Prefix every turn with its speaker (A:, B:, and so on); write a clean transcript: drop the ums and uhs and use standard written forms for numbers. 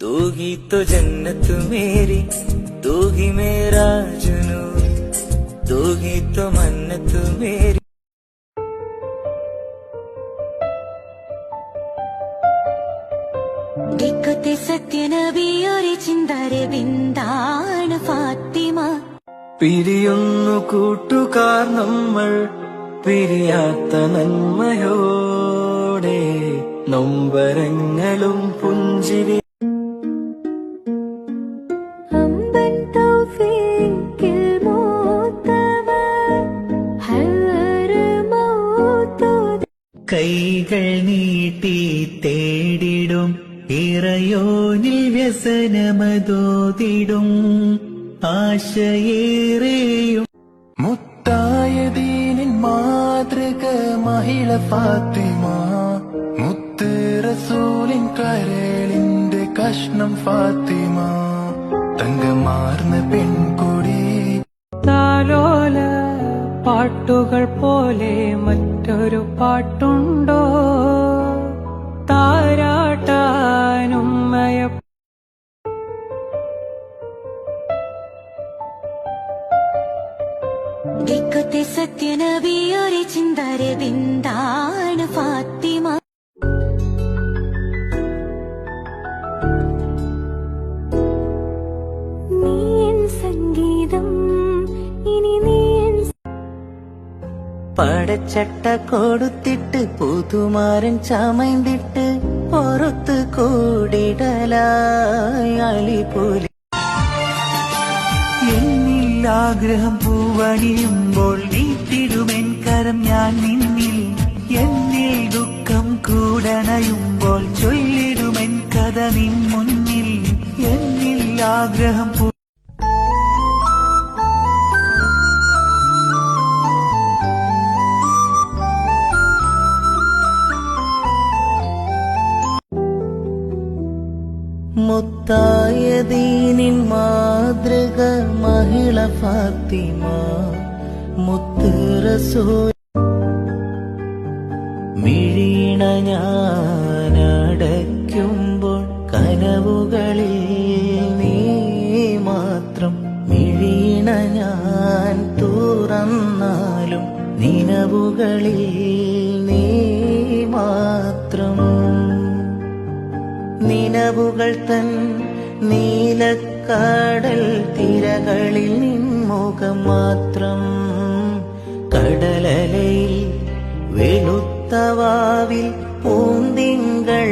A: तू ही तो जन्नत मेरी, तू ही मेरा जुनून, तू ही तो मन्नत मेरी।
B: ദിക്കത്തെ സത്യനബിയൊരു ചിന്തരെ ബിന്ദാണ് ഫാത്തിമ.
A: പിരിയുന്നു കൂട്ടുകാർ നമ്മൾ പിരിയാത്ത നന്മയോടെ, നൊമ്പരങ്ങളും പുഞ്ചിരി. കൈകൾ നീട്ടി തേടിടും ഇറയോനിൽ വ്യസനമതോതിടും ആശയേറെയും.
C: മുത്തായ ദീനിൻ മാതൃക മഹിള ഫാത്തിമ, മുത്ത് റസൂലിൻ കരളിന്റെ കഷ്ണം ഫാത്തിമ, തങ്കമാർന്ന പെൺകൊടി.
D: താലോല പാട്ടുകൾ പോലെ മറ്റൊരു പാട്ടുണ്ടോ, താരാട്ടാനുമ്മയ.
B: ദിക്കത്തെ സത്യനബിയൊരു ചിന്തരെ ബിന്ദാണ് ഫാത്തിമ. നീൻ സംഗീതം ഇനി നീൻ.
A: പടച്ചട്ട കൊടുത്തിട്ട് പുതുമാരൻ ചമയ്ന്നിട്ട് പുറത്ത് കൂടിടലായി അളിപൊലി. എന്നിൽ ആഗ്രഹം പൂവണിയുമ്പോൾ നീട്ടിടുമെൻ കരം ഞാൻ നിന്നിൽ. എന്നിൽ ദുഃഖം കൂടണയുമ്പോൾ ചൊല്ലിടുമെൻ കഥ നിൻ മുന്നിൽ. എന്നിൽ ആഗ്രഹം മുത്തായ ദീനിൻ മാതൃക മഹിള ഫാത്തിമ, മുത്ത് റസൂൽ. മിഴീണ ഞാനടയ്ക്കുമ്പോൾ കനവുകളിൽ നീ മാത്രം. മിഴീണ ഞാൻ തുറന്നാലും നിനവുകളിൽ നീ മാത്രം. നിലവുകൾ തൻ നീലക്കടൽ തിരകളിൽ നിൻമുഖം മാത്രം. കടലലയിൽ വെളുത്തവാവിൽ പൂന്തിങ്കൾ